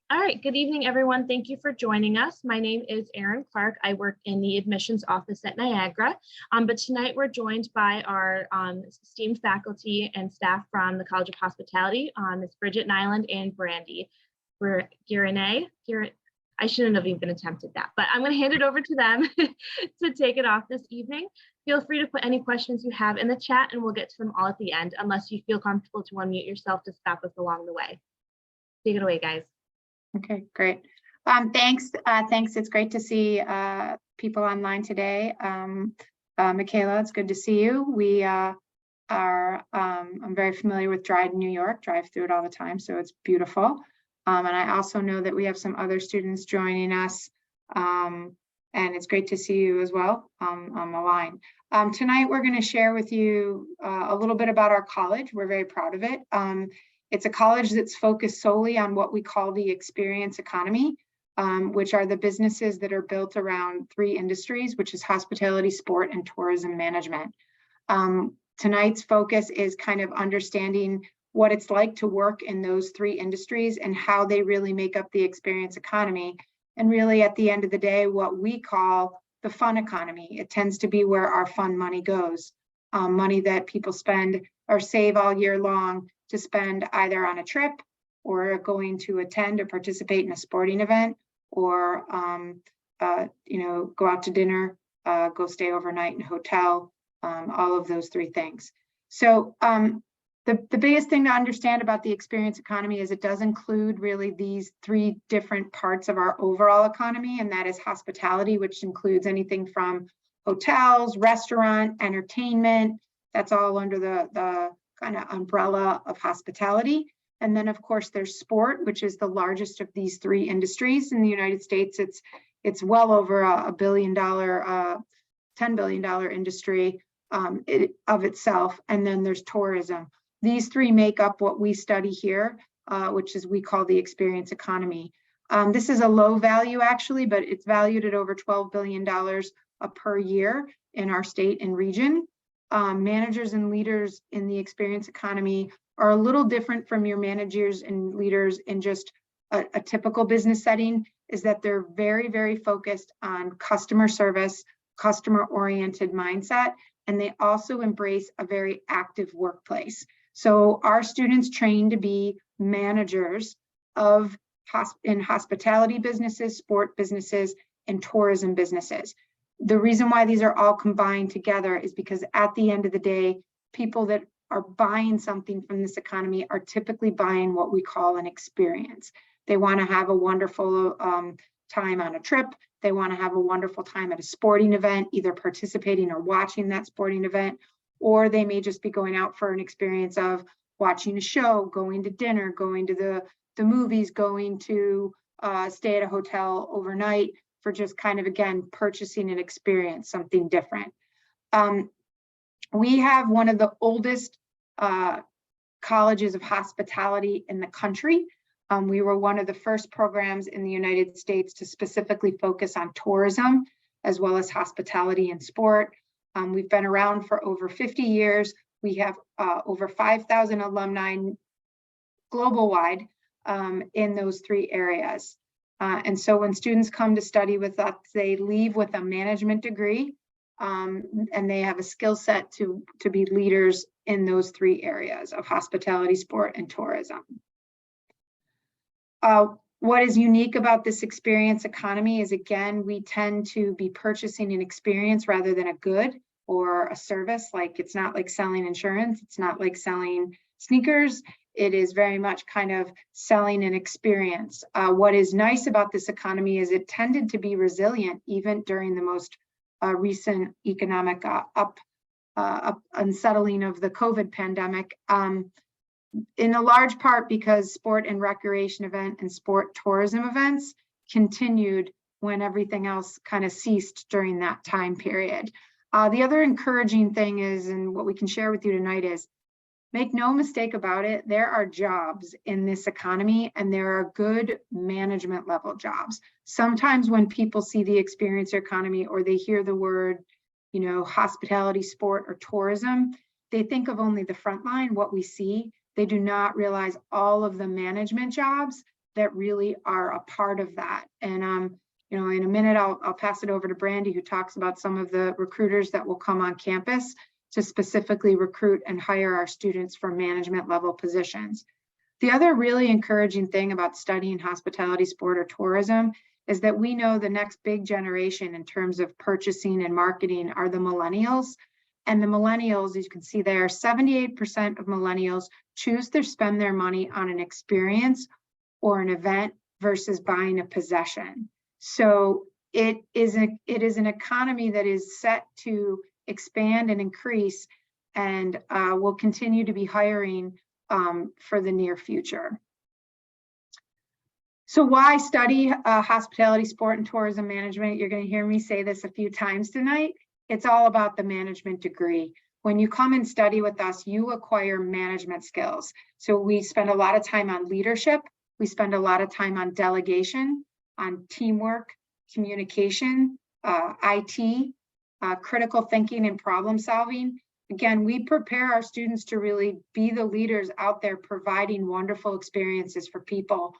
All right, good evening, everyone. Thank you for joining us. My name is Erin Clark. I work in the admissions office at Niagara, but tonight we're joined by our esteemed faculty and staff from the College of Hospitality, Ms. Bridget Nyland and Brandy. I shouldn't have even attempted that, but I'm going to hand it over to them to take it off this evening. Feel free to put any questions you have in the chat and we'll get to them all at the end, unless you feel comfortable to unmute yourself to stop us along the way. Take it away, guys. Okay, great. Thanks. It's great to see people online today. Michaela, it's good to see you. We I'm very familiar with Dryden, New York, drive through it all the time, so it's beautiful. And I also know that we have some other students joining us, and it's great to see you as well on the line. Tonight, we're going to share with you a little bit about our college. We're very proud of it. It's a college that's focused solely on what we call the experience economy, which are the businesses that are built around three industries, which is hospitality, sport, and tourism management. Tonight's focus is kind of understanding what it's like to work in those three industries and how they really make up the experience economy. And really, at the end of the day, what we call the fun economy. It tends to be where our fun money goes, money that people spend or save all year long to spend either on a trip or going to attend or participate in a sporting event, or go out to dinner, go stay overnight in a hotel, all of those three things. So the biggest thing to understand about the experience economy is it does include really these three different parts of our overall economy, and that is hospitality, which includes anything from hotels, restaurant, entertainment. That's all under the kind of umbrella of hospitality. And then of course there's sport, which is the largest of these three industries in the United States. It's well over a $10 billion industry of itself. And then there's tourism. These three make up what we study here, which is we call the experience economy. This is a low value actually, but it's valued at over $12 billion per year in our state and region. Managers and leaders in the experience economy are a little different from your managers and leaders in just a typical business setting, is that they're very, very focused on customer service, customer-oriented mindset, and they also embrace a very active workplace. So our students train to be managers in hospitality businesses, sport businesses, and tourism businesses. The reason why these are all combined together is because at the end of the day, people that are buying something from this economy are typically buying what we call an experience. They want to have a wonderful time on a trip. They want to have a wonderful time at a sporting event, either participating or watching that sporting event, or they may just be going out for an experience of watching a show, going to dinner, going to the movies, going to stay at a hotel overnight, for just kind of, again, purchasing an experience, something different. We have one of the oldest colleges of hospitality in the country. We were one of the first programs in the United States to specifically focus on tourism, as well as hospitality and sport. We've been around for over 50 years. We have over 5,000 alumni global-wide in those three areas. And so when students come to study with us, they leave with a management degree, and they have a skill set to be leaders in those three areas of hospitality, sport, and tourism. What is unique about this experience economy is, again, we tend to be purchasing an experience rather than a good or a service. Like, it's not like selling insurance. It's not like selling sneakers. It is very much kind of selling an experience. What is nice about this economy is it tended to be resilient even during the most recent economic unsettling of the COVID pandemic, in a large part because sport and recreation event and sport tourism events continued when everything else kind of ceased during that time period. The other encouraging thing is, and what we can share with you tonight is, make no mistake about it, there are jobs in this economy, and there are good management level jobs. Sometimes when people see the experience economy, or they hear the word, hospitality, sport, or tourism, they think of only the front line, what we see. They do not realize all of the management jobs that really are a part of that. And you know, in a minute, I'll pass it over to Brandy, who talks about some of the recruiters that will come on campus to specifically recruit and hire our students for management level positions. The other really encouraging thing about studying hospitality, sport, or tourism is that we know the next big generation in terms of purchasing and marketing are the millennials. And the millennials, as you can see there, 78% of millennials choose to spend their money on an experience or an event versus buying a possession. So it is an economy that is set to expand and increase, and will continue to be hiring for the near future. So why study hospitality, sport, and tourism management? You're going to hear me say this a few times tonight. It's all about the management degree. When you come and study with us, you acquire management skills. So we spend a lot of time on leadership. We spend a lot of time on delegation, on teamwork, communication, IT, critical thinking, and problem solving. Again, we prepare our students to really be the leaders out there providing wonderful experiences for people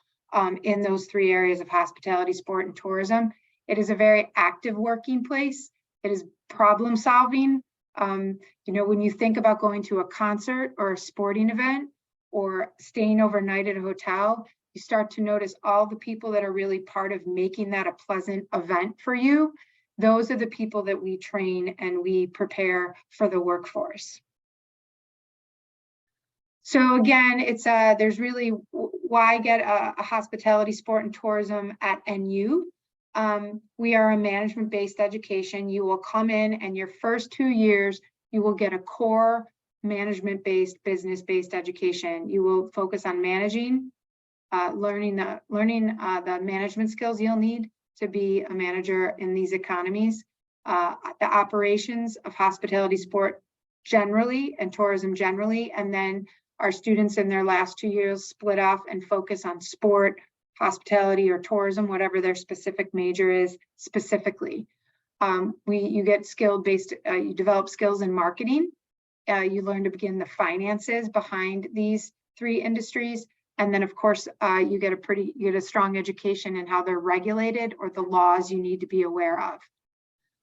in those three areas of hospitality, sport, and tourism. It is a very active working place. It is problem solving. You know, when you think about going to a concert or a sporting event or staying overnight at a hotel, you start to notice all the people that are really part of making that a pleasant event for you. Those are the people that we train and we prepare for the workforce. So again, it's there's really why get a hospitality, sport, and tourism at NU. We are a management-based education. You will come in, and your first 2 years, you will get a core management-based, business-based education. You will focus on managing, learning the management skills you'll need to be a manager in these economies, the operations of hospitality, sport generally, and tourism generally, and then our students in their last 2 years split off and focus on sport, hospitality, or tourism, whatever their specific major is specifically. You get skill-based, you develop skills in marketing. You learn to begin the finances behind these three industries. And then of course, you get a strong education in how they're regulated or the laws you need to be aware of.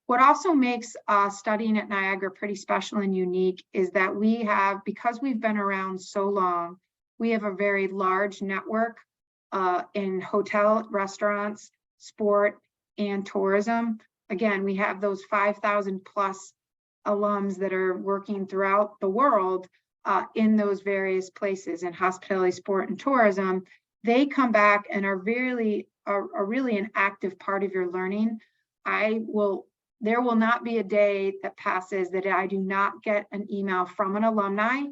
What also makes studying at Niagara pretty special and unique is that we have, because we've been around so long, we have a very large network in hotel, restaurants, sport, and tourism. Again, we have those 5,000 plus alums that are working throughout the world in those various places in hospitality, sport, and tourism. They come back and are really an active part of your learning. There will not be a day that passes that I do not get an email from an alumni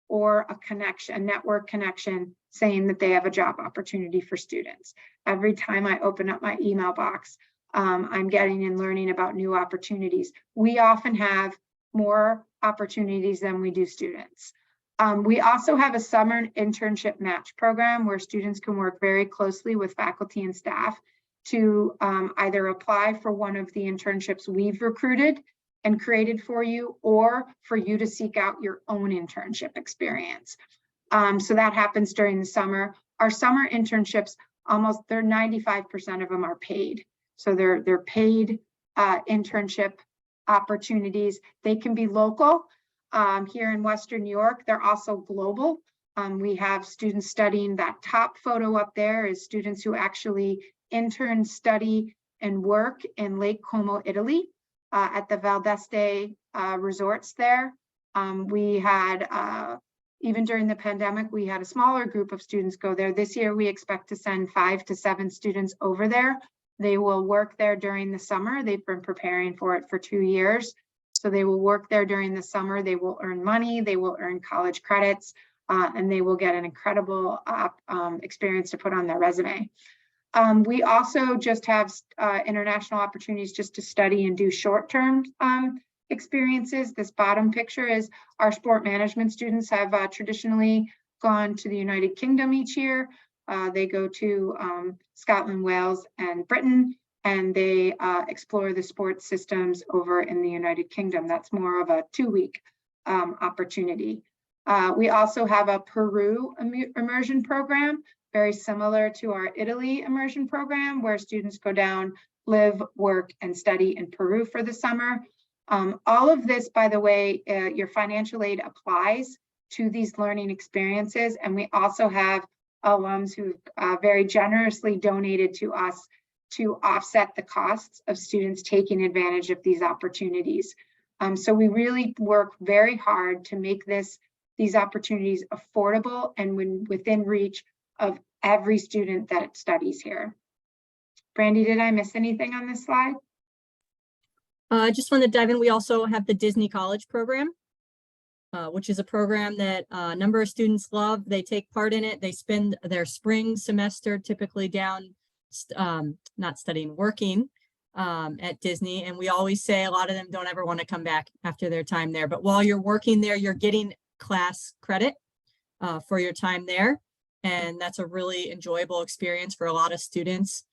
or a network connection saying that they have a job opportunity for students. Every time I open up my email box, I'm getting and learning about new opportunities. We often have more opportunities than we do students. We also have a summer internship match program where students can work very closely with faculty and staff to either apply for one of the internships we've recruited and created for you, or for you to seek out your own internship experience. So that happens during the summer. Our summer internships, they're 95% of them are paid. So they're paid internship opportunities. They can be local here in Western New York. They're also global. We have students studying. That top photo up there is students who actually intern, study, and work in Lake Como, Italy, at the Valdeste resorts there. We had, even during the pandemic, we had a smaller group of students go there. This year, we expect to send 5 to 7 students over there. They will work there during the summer. They've been preparing for it for 2 years. So they will work there during the summer. They will earn money. They will earn college credits, and they will get an incredible experience to put on their resume. We also just have international opportunities just to study and do short-term experiences. This bottom picture is our sport management students have traditionally gone to the United Kingdom each year. They go to Scotland, Wales, and Britain, and they explore the sports systems over in the United Kingdom. That's more of a 2-week opportunity. We also have a Peru immersion program, very similar to our Italy immersion program, where students go down, live, work, and study in Peru for the summer. All of this, by the way, your financial aid applies to these learning experiences. And we also have alums who very generously donated to us to offset the costs of students taking advantage of these opportunities. So we really work very hard to make these opportunities affordable and within reach of every student that studies here. Brandy, did I miss anything on this slide? I just wanted to dive in. We also have the Disney College program, which is a program that a number of students love. They take part in it. They spend their spring semester typically down, not studying, working at Disney. And we always say a lot of them don't ever want to come back after their time there. But while you're working there, you're getting class credit for your time there. And that's a really enjoyable experience for a lot of students.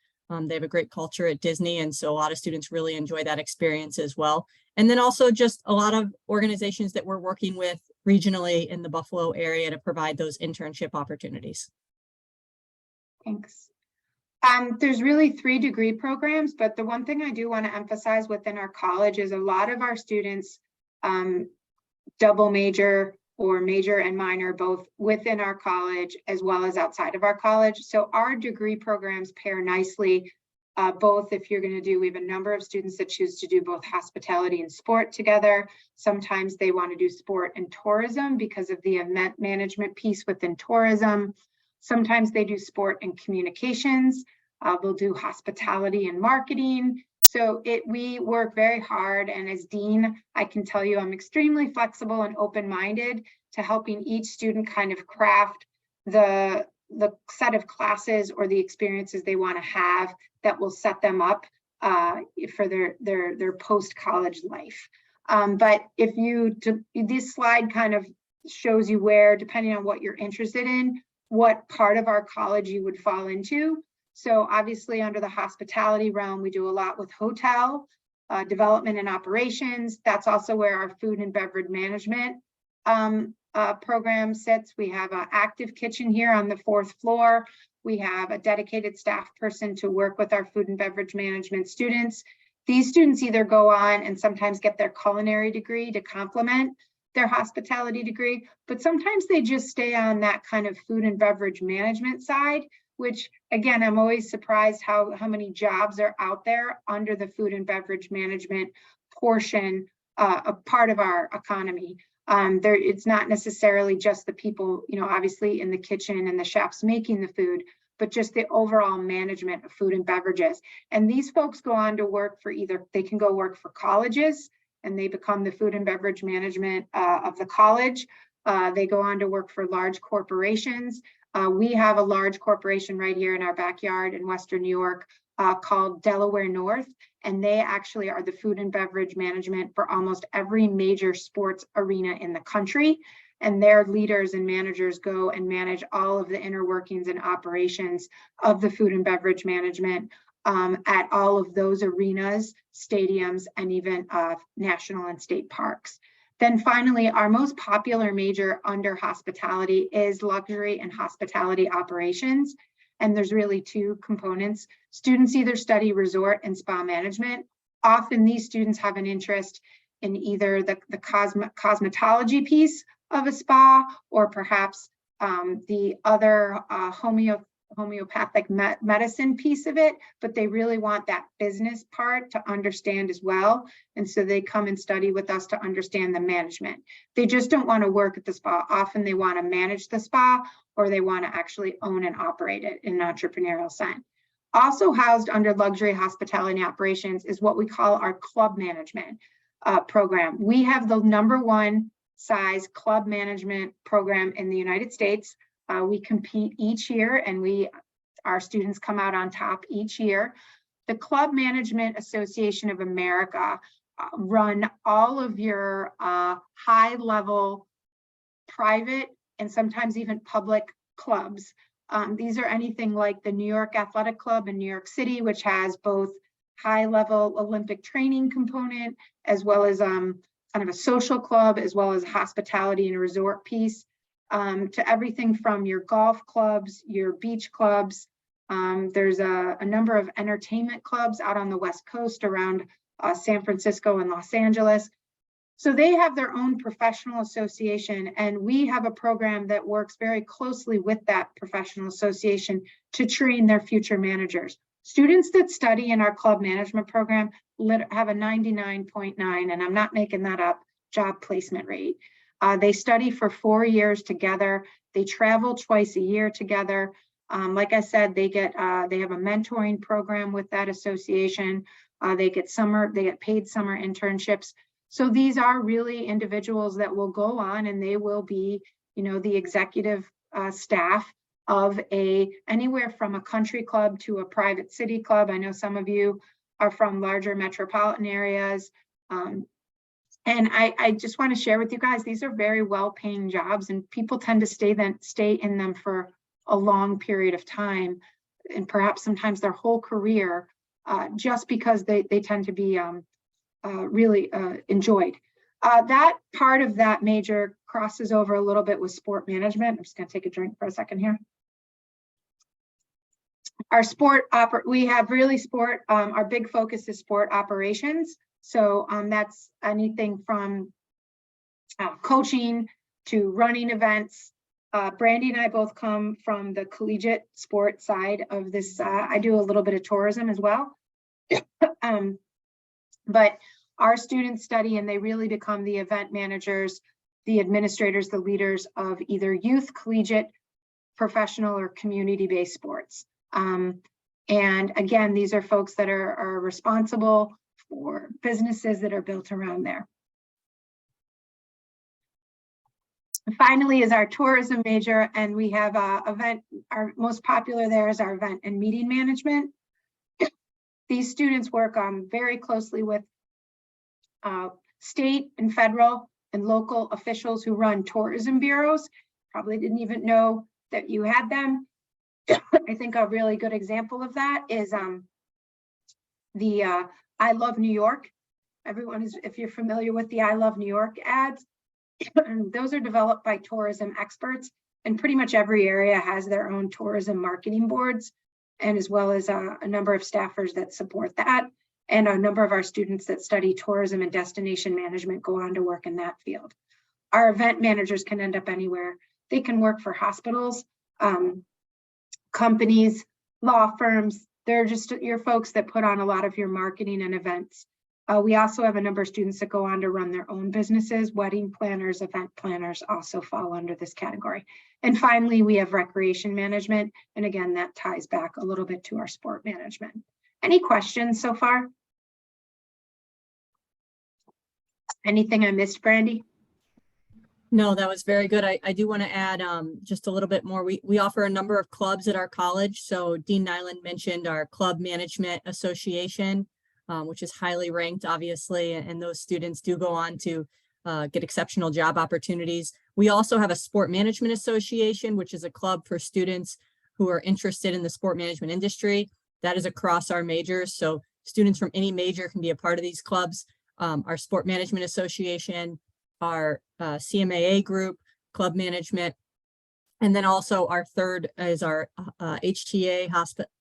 They have a great culture at Disney, and so a lot of students really enjoy that experience as well. And then also just a lot of organizations that we're working with regionally in the Buffalo area to provide those internship opportunities. Thanks. There's really 3 degree programs, but the one thing I do want to emphasize within our college is a lot of our students double major or major and minor both within our college as well as outside of our college. So our degree programs pair nicely, both if you're going to do, we have a number of students that choose to do both hospitality and sport together. Sometimes they want to do sport and tourism because of the event management piece within tourism. Sometimes they do sport and communications. They'll do hospitality and marketing. So we work very hard, and as dean, I can tell you I'm extremely flexible and open-minded to helping each student kind of craft the set of classes or the experiences they want to have that will set them up for their post-college life. But this slide kind of shows you where, depending on what you're interested in, what part of our college you would fall into. So obviously under the hospitality realm, we do a lot with hotel development and operations. That's also where our food and beverage management program sits. We have an active kitchen here on the 4th floor. We have a dedicated staff person to work with our food and beverage management students. These students either go on and sometimes get their culinary degree to complement their hospitality degree, but sometimes they just stay on that kind of food and beverage management side, which again, I'm always surprised how many jobs are out there under the food and beverage management portion, a part of our economy. It's not necessarily just the people, obviously in the kitchen and the chefs making the food, but just the overall management of food and beverages. And these folks go on to work for they can go work for colleges and they become the food and beverage management of the college. They go on to work for large corporations. We have a large corporation right here in our backyard in Western New York called Delaware North, and they actually are the food and beverage management for almost every major sports arena in the country. And their leaders and managers go and manage all of the inner workings and operations of the food and beverage management at all of those arenas, stadiums, and even national and state parks. Then finally, our most popular major under hospitality is luxury and hospitality operations. And there's really 2 components. Students either study resort and spa management. Often these students have an interest in either the cosmetology piece of a spa or perhaps the other homeopathic medicine piece of it, but they really want that business part to understand as well. And so they come and study with us to understand the management. They just don't want to work at the spa. Often they want to manage the spa or they want to actually own and operate it in an entrepreneurial sense. Also housed under luxury hospitality operations is what we call our club management program. We have the #1 size club management program in the United States. We compete each year and our students come out on top each year. The Club Management Association of America run all of your high-level private and sometimes even public clubs. These are anything like the New York Athletic Club in New York City, which has both high-level Olympic training component, as well as kind of a social club, as well as hospitality and resort piece. to everything from your golf clubs, your beach clubs. There's a number of entertainment clubs out on the West Coast around San Francisco and Los Angeles. So they have their own professional association, and we have a program that works very closely with that professional association to train their future managers. Students that study in our club management program have a 99.9, and I'm not making that up, job placement rate. They study for 4 years together. They travel twice a year together. Like I said, they have a mentoring program with that association. They get paid summer internships. So these are really individuals that will go on and they will be, the executive staff of anywhere from a country club to a private city club. I know some of you are from larger metropolitan areas. And I just want to share with you guys, these are very well-paying jobs, and people tend to stay in them for a long period of time, and perhaps sometimes their whole career, just because they tend to be really enjoyed. That part of that major crosses over a little bit with sport management. I'm just going to take a drink for a second here. We have really sport, our big focus is sport operations. So that's anything from coaching to running events. Brandy and I both come from the collegiate sport side of this. I do a little bit of tourism as well. But our students study and they really become the event managers, the administrators, the leaders of either youth, collegiate, professional, or community-based sports. And again, these are folks that are responsible for businesses that are built around there. And finally is our tourism major, and we have our most popular there is our event and meeting management. These students work very closely with state and federal and local officials who run tourism bureaus. Probably didn't even know that you had them. I think a really good example of that is the I Love New York. If you're familiar with the I Love New York ads, those are developed by tourism experts, and pretty much every area has their own tourism marketing boards, and as well as a number of staffers that support that. And a number of our students that study tourism and destination management go on to work in that field. Our event managers can end up anywhere. They can work for hospitals, companies, law firms. They're just your folks that put on a lot of your marketing and events. We also have a number of students that go on to run their own businesses. Wedding planners, event planners also fall under this category. And finally, we have recreation management. And again, that ties back a little bit to our sport management. Any questions so far? Anything I missed, Brandy? No, that was very good. I do want to add just a little bit more. We offer a number of clubs at our college. So Dean Nyland mentioned our Club Management Association, which is highly ranked, obviously, and those students do go on to get exceptional job opportunities. We also have a Sport Management Association, which is a club for students who are interested in the sport management industry. That is across our majors. So students from any major can be a part of these clubs. Our Sport Management Association, our CMAA group, club management, and then also our third is our HTA,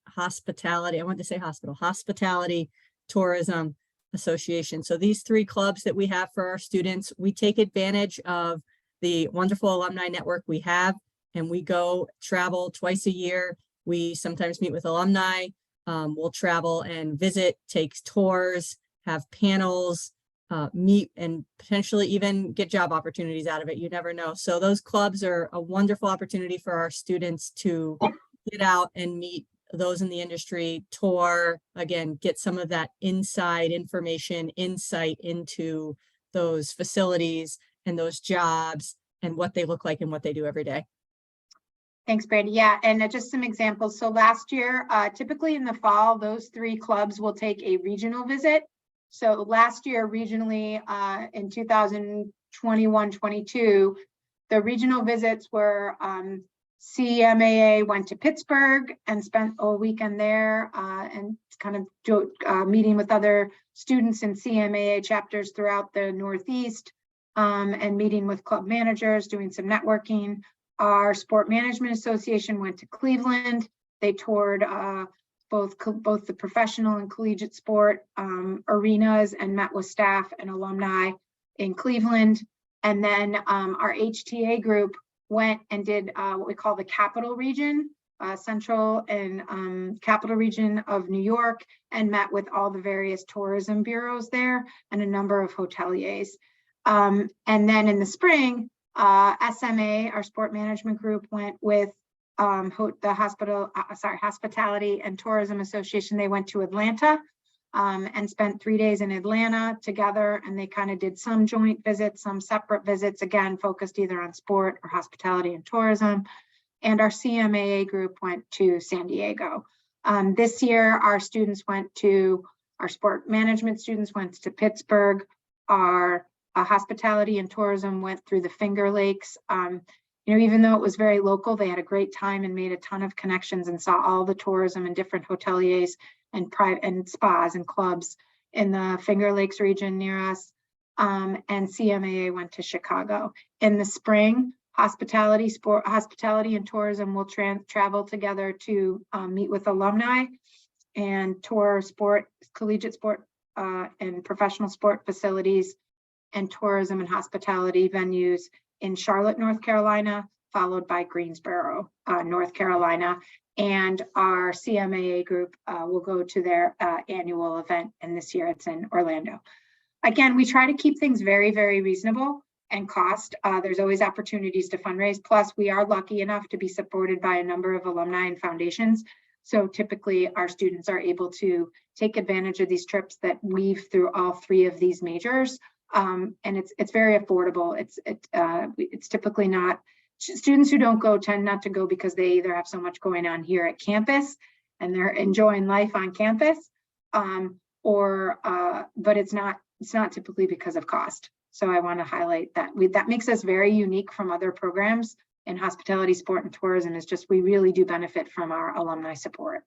hospitality. I wanted to say hospitality tourism association. So these three clubs that we have for our students, we take advantage of the wonderful alumni network we have, and we go travel twice a year. We sometimes meet with alumni. We'll travel and visit, take tours, have panels, meet, and potentially even get job opportunities out of it. You never know. So those clubs are a wonderful opportunity for our students to get out and meet those in the industry, tour, again, get some of that inside information, insight into those facilities and those jobs and what they look like and what they do every day. Thanks, Brandy. Yeah, and just some examples. So last year, typically in the fall, those three clubs will take a regional visit. So last year, regionally, in 2021-22, the regional visits were CMAA went to Pittsburgh and spent a weekend there and kind of meeting with other students in CMAA chapters throughout the Northeast and meeting with club managers, doing some networking. Our Sport Management Association went to Cleveland. They toured both the professional and collegiate sport arenas and met with staff and alumni in Cleveland. And then our HTA group went and did what we call the Capital Region, Central and Capital Region of New York, and met with all the various tourism bureaus there and a number of hoteliers. And then in the spring, SMA, our sport management group, went with the Hospitality and Tourism Association. They went to Atlanta and spent 3 days in Atlanta together, and they kind of did some joint visits, some separate visits, again, focused either on sport or hospitality and tourism. And our CMAA group went to San Diego. This year, our sport management students went to Pittsburgh. Our hospitality and tourism went through the Finger Lakes. Even though it was very local, they had a great time and made a ton of connections and saw all the tourism and different hoteliers and private and spas and clubs in the Finger Lakes region near us. And CMAA went to Chicago. In the spring, hospitality and tourism will travel together to meet with alumni and tour collegiate sport and professional sport facilities and tourism and hospitality venues in Charlotte, North Carolina, followed by Greensboro, North Carolina. And our CMAA group will go to their annual event, and this year it's in Orlando. Again, we try to keep things very, very reasonable and cost. There's always opportunities to fundraise. Plus, we are lucky enough to be supported by a number of alumni and foundations. So typically our students are able to take advantage of these trips that weave through all three of these majors. And it's very affordable. It's typically not, students who don't go tend not to go because they either have so much going on here at campus and they're enjoying life on campus, but it's not typically because of cost. So I want to highlight that. That makes us very unique from other programs in hospitality, sport, and tourism, is just we really do benefit from our alumni support.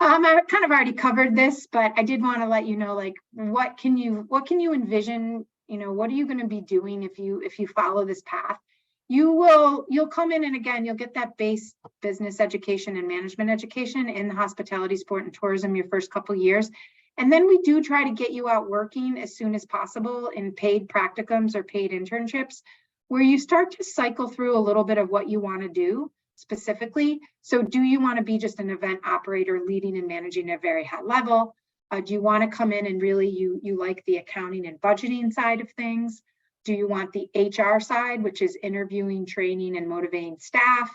I kind of already covered this, but I did want to let you know, like, what can you envision? What are you going to be doing if you follow this path? You'll come in, and again, you'll get that base business education and management education in the hospitality, sport, and tourism your first couple of years. And then we do try to get you out working as soon as possible in paid practicums or paid internships, where you start to cycle through a little bit of what you want to do specifically. So do you want to be just an event operator leading and managing at a very high level? Do you want to come in and really you like the accounting and budgeting side of things? Do you want the HR side, which is interviewing, training, and motivating staff?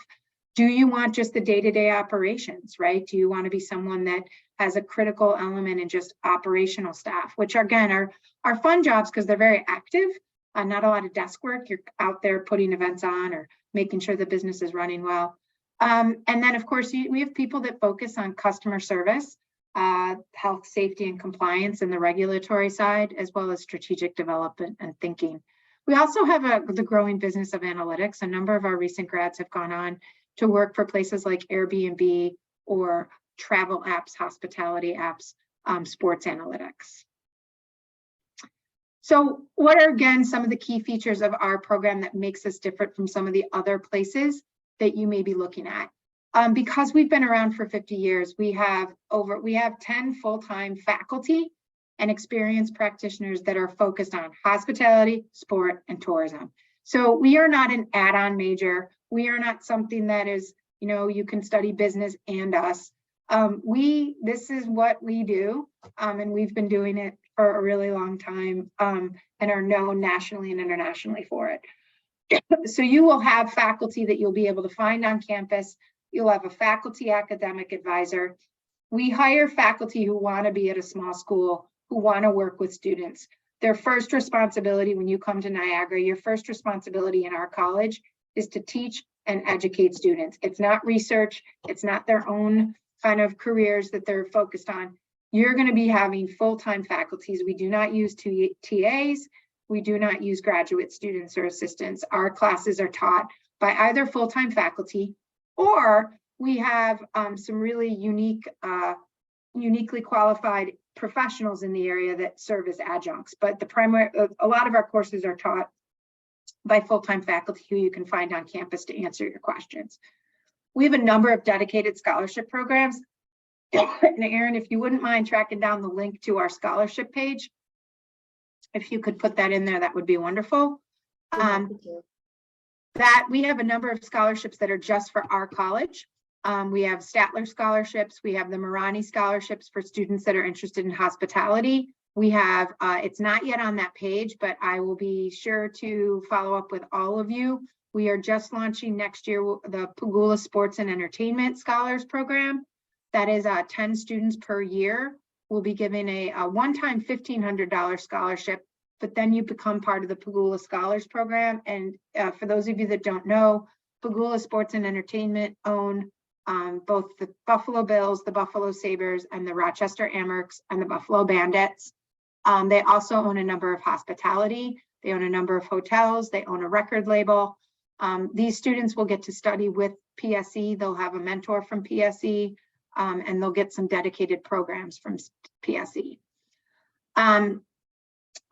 Do you want just the day-to-day operations, right? Do you want to be someone that has a critical element in just operational staff, which again are fun jobs because they're very active, not a lot of desk work. You're out there putting events on or making sure the business is running well. And then of course, we have people that focus on customer service, health, safety, and compliance, and the regulatory side, as well as strategic development and thinking. We also have the growing business of analytics. A number of our recent grads have gone on to work for places like Airbnb or travel apps, hospitality apps, sports analytics. So what are, again, some of the key features of our program that makes us different from some of the other places that you may be looking at? Because we've been around for 50 years, we have 10 full-time faculty and experienced practitioners that are focused on hospitality, sport, and tourism. So we are not an add-on major. We are not something that is, you can study business and us. This is what we do, and we've been doing it for a really long time, and are known nationally and internationally for it. So you will have faculty that you'll be able to find on campus. You'll have a faculty academic advisor. We hire faculty who want to be at a small school, who want to work with students. Their first responsibility when you come to Niagara, your first responsibility in our college is to teach and educate students. It's not research. It's not their own kind of careers that they're focused on. You're going to be having full-time faculties. We do not use TAs. We do not use graduate students or assistants. Our classes are taught by either full-time faculty, or we have some really uniquely qualified professionals in the area that serve as adjuncts. But a lot of our courses are taught by full-time faculty who you can find on campus to answer your questions. We have a number of dedicated scholarship programs. And Erin, if you wouldn't mind tracking down the link to our scholarship page, if you could put that in there, that would be wonderful. That we have a number of scholarships that are just for our college. We have Statler scholarships. We have the Marani scholarships for students that are interested in hospitality. We have, it's not yet on that page, but I will be sure to follow up with all of you. We are just launching next year the Pagula Sports and Entertainment Scholars Program. That is 10 students per year. We'll be giving a one-time $1,500 scholarship, but then you become part of the Pagula Scholars Program. And for those of you that don't know, Pagula Sports and Entertainment own both the Buffalo Bills, the Buffalo Sabres, and the Rochester Amherst and the Buffalo Bandits. They also own a number of hospitality. They own a number of hotels. They own a record label. These students will get to study with PSE. They'll have a mentor from PSE, and they'll get some dedicated programs from PSE.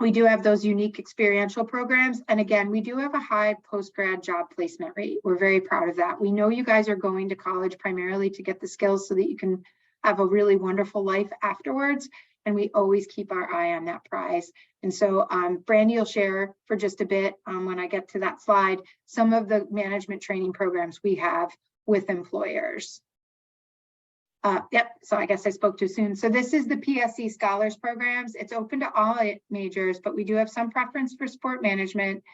We do have those unique experiential programs. And again, we do have a high post-grad job placement rate. We're very proud of that. We know you guys are going to college primarily to get the skills so that you can have a really wonderful life afterwards. And we always keep our eye on that prize. And so Brandy will share for just a bit when I get to that slide, some of the management training programs we have with employers. Yep, so I guess I spoke too soon. So this is the PSE Scholars Programs. It's open to all majors, but we do have some preference for sport management.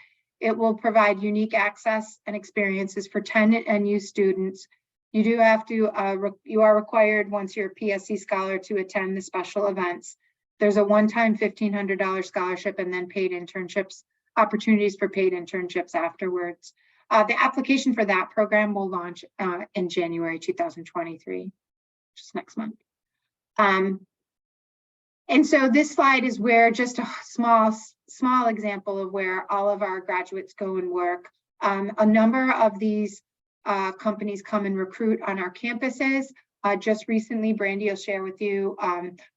It will provide unique access and experiences for 10 NU students. You do have to, you are required once you're a PSE scholar to attend the special events. There's a one-time $1,500 scholarship and then paid internships, opportunities for paid internships afterwards. The application for that program will launch in January 2023. Just next month. And so this slide is where just a small example of where all of our graduates go and work. A number of these companies come and recruit on our campuses. Just recently, Brandy will share with you,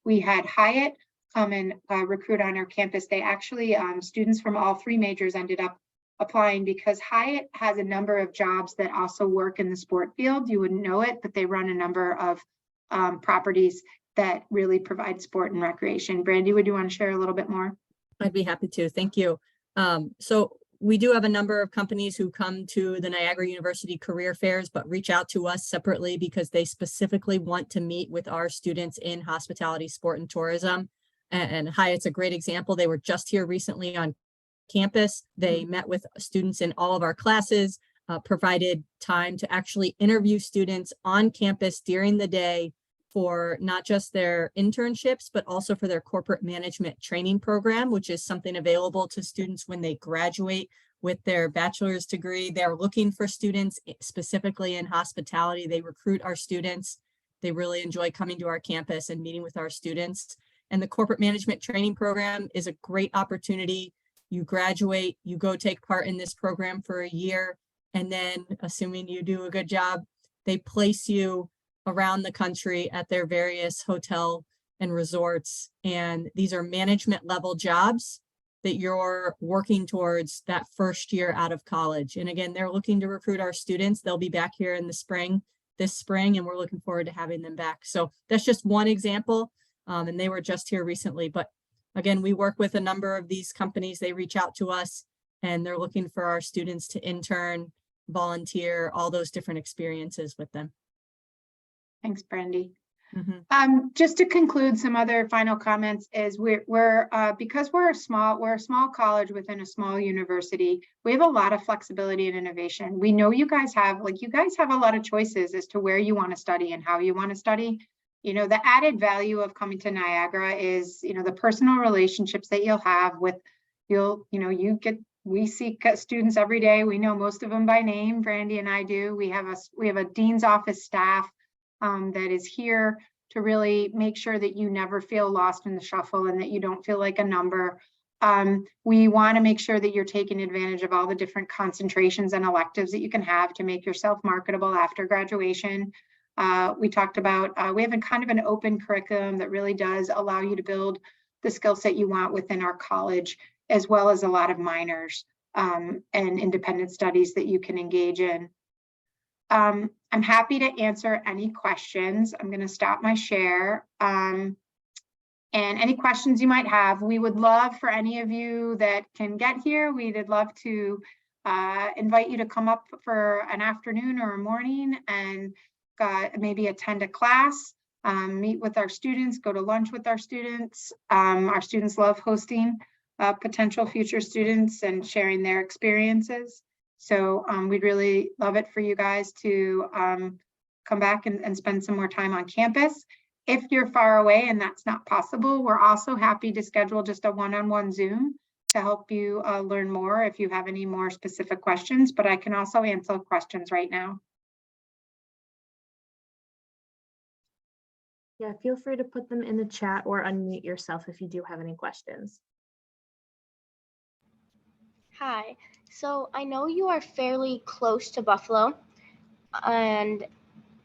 we had Hyatt come and recruit on our campus. They actually, students from all three majors ended up applying because Hyatt has a number of jobs that also work in the sport field. You wouldn't know it, but they run a number of properties that really provide sport and recreation. Brandy, would you want to share a little bit more? I'd be happy to. Thank you. So we do have a number of companies who come to the Niagara University career fairs, but reach out to us separately because they specifically want to meet with our students in hospitality, sport, and tourism. And Hyatt's a great example. They were just here recently on campus. They met with students in all of our classes, provided time to actually interview students on campus during the day for not just their internships, but also for their corporate management training program, which is something available to students when they graduate with their bachelor's degree. They're looking for students specifically in hospitality. They recruit our students. They really enjoy coming to our campus and meeting with our students. And the corporate management training program is a great opportunity. You graduate, you go take part in this program for a year, and then assuming you do a good job, they place you around the country at their various hotel and resorts. And these are management level jobs that you're working towards that first year out of college. And again, they're looking to recruit our students. They'll be back here in the spring, this spring, and we're looking forward to having them back. So that's just one example. And they were just here recently, but again, we work with a number of these companies. They reach out to us and they're looking for our students to intern, volunteer, all those different experiences with them. Thanks, Brandy. Just to conclude, some other final comments is because we're a small college within a small university. We have a lot of flexibility and innovation. We know you guys have a lot of choices as to where you want to study and how you want to study. You know, the added value of coming to Niagara is, you know, the personal relationships that you'll have with, we see students every day. We know most of them by name. Brandy and I do. We have a dean's office staff that is here to really make sure that you never feel lost in the shuffle and that you don't feel like a number. We want to make sure that you're taking advantage of all the different concentrations and electives that you can have to make yourself marketable after graduation. We talked about, we have kind of an open curriculum that really does allow you to build the skill set you want within our college, as well as a lot of minors. and independent studies that you can engage in. I'm happy to answer any questions. I'm going to stop my share. And any questions you might have, we would love for any of you that can get here, we'd love to invite you to come up for an afternoon or a morning and maybe attend a class, meet with our students, go to lunch with our students. Our students love hosting potential future students and sharing their experiences. So we'd really love it for you guys to come back and spend some more time on campus. If you're far away and that's not possible, we're also happy to schedule just a one-on-one Zoom to help you learn more if you have any more specific questions, but I can also answer questions right now. Yeah, feel free to put them in the chat or unmute yourself if you do have any questions. Hi, so I know you are fairly close to Buffalo, and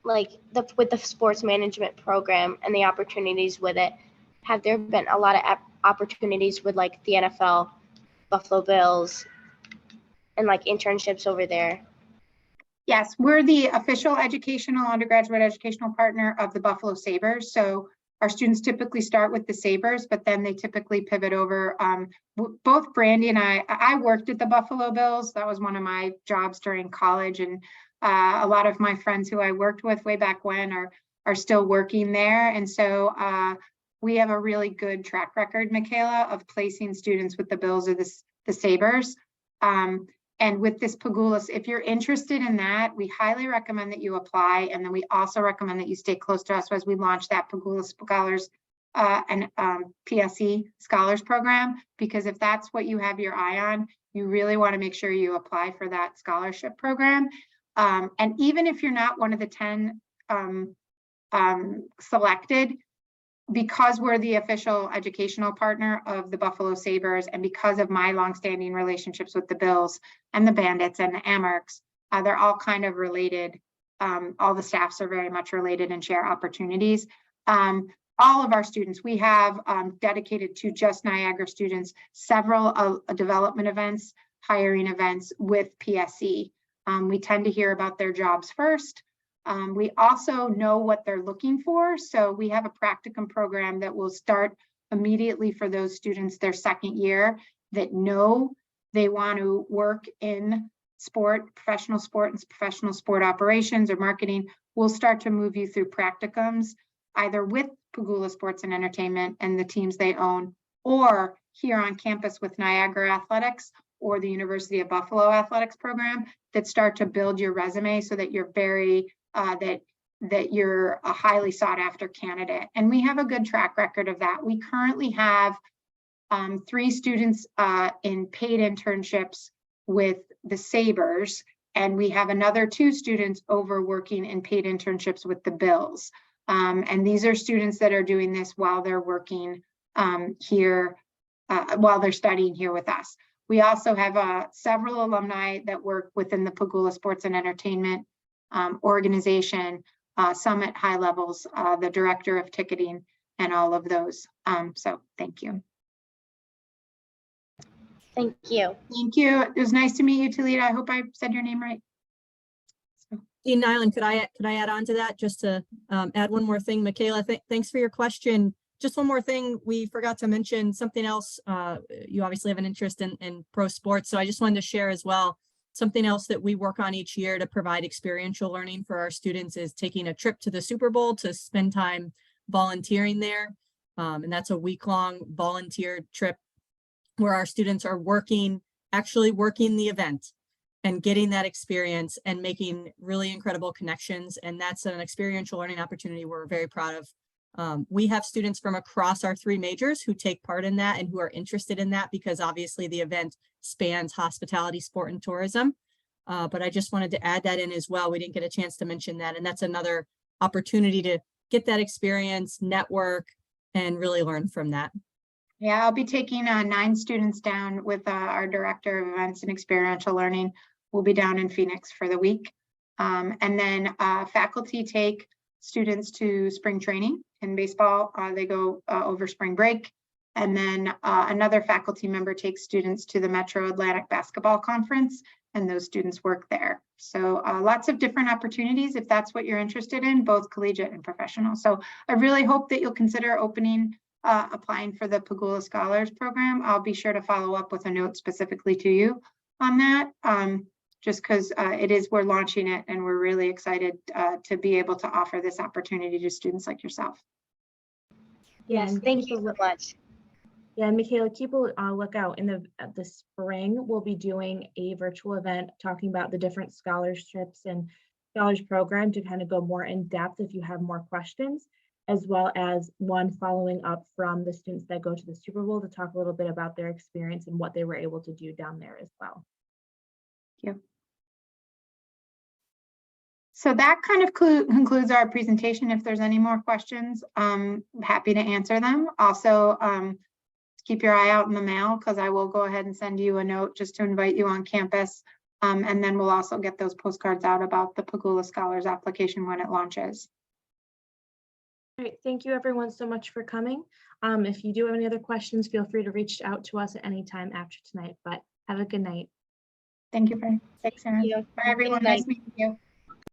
with the sports management program and the opportunities with it, have there been a lot of opportunities with like the NFL, Buffalo Bills, and like internships over there? Yes, we're the official undergraduate educational partner of the Buffalo Sabres. So our students typically start with the Sabres, but then they typically pivot over. Both Brandy and I worked at the Buffalo Bills. That was one of my jobs during college, and a lot of my friends who I worked with way back when are still working there. And so we have a really good track record, Michaela, of placing students with the Bills or the Sabres. And with this Pegulas, if you're interested in that, we highly recommend that you apply. And then we also recommend that you stay close to us as we launch that Pegulas Scholars and PSE Scholars Program, because if that's what you have your eye on, you really want to make sure you apply for that scholarship program. And even if you're not one of the 10 selected, because we're the official educational partner of the Buffalo Sabres, and because of my longstanding relationships with the Bills and the Bandits and the Amerks, they're all kind of related. All the staffs are very much related and share opportunities. All of our students, we have dedicated to just Niagara students, several development events, hiring events with PSE. We tend to hear about their jobs first. We also know what they're looking for. So we have a practicum program that will start immediately for those students their second year that know they want to work in sport, professional sport and professional sport operations or marketing. We'll start to move you through practicums, either with Pegulas Sports and Entertainment and the teams they own, or here on campus with Niagara Athletics or the University of Buffalo Athletics program, that start to build your resume so that you're very that you're a highly sought after candidate. And we have a good track record of that. We currently have 3 students in paid internships with the Sabres, and we have another 2 students over working in paid internships with the Bills. And these are students that are doing this while they're working here, while they're studying here with us. We also have several alumni that work within the Pegulas Sports and Entertainment organization, some at high levels, the director of ticketing and all of those. So thank you. Thank you. Thank you. It was nice to meet you, Talita. I hope I said your name right. Dean Nyland, could I add on to that just to add one more thing? Michaela, thanks for your question. Just one more thing, we forgot to mention something else. You obviously have an interest in pro sports, so I just wanted to share as well. Something else that we work on each year to provide experiential learning for our students is taking a trip to the Super Bowl to spend time volunteering there. And that's a week-long volunteer trip where our students are actually working the event and getting that experience and making really incredible connections. And that's an experiential learning opportunity we're very proud of. We have students from across our 3 majors who take part in that and who are interested in that, because obviously the event spans hospitality, sport, and tourism. But I just wanted to add that in as well. We didn't get a chance to mention that. And that's another opportunity to get that experience, network, and really learn from that. Yeah, I'll be taking 9 students down with our director of events and experiential learning. We'll be down in Phoenix for the week. And then faculty take students to spring training in baseball. They go over spring break. And then another faculty member takes students to the Metro Atlantic Basketball Conference, and those students work there. So lots of different opportunities if that's what you're interested in, both collegiate and professional. So I really hope that you'll consider applying for the Pagula Scholars Program. I'll be sure to follow up with a note specifically to you on that, just because we're launching it and we're really excited to be able to offer this opportunity to students like yourself. Yes, and thank keep you a so look- much. Yeah, and Michaela, keep a lookout. In the spring, we'll be doing a virtual event talking about the different scholarships and scholars program to kind of go more in depth if you have more questions, as well as one following up from the students that go to the Super Bowl to talk a little bit about their experience and what they were able to do down there as well. Thank you. So that kind of concludes our presentation. If there's any more questions, I'm happy to answer them. Also, keep your eye out in the mail because I will go ahead and send you a note just to invite you on campus. And then we'll also get those postcards out about the Pagula Scholars application when it launches. Great, thank you everyone so much for coming. If you do have any other questions, feel free to reach out to us at any time after tonight, but have a good night. Thank you very much. Thanks, Erin. you. Bye, everyone. Good night. Nice meeting you.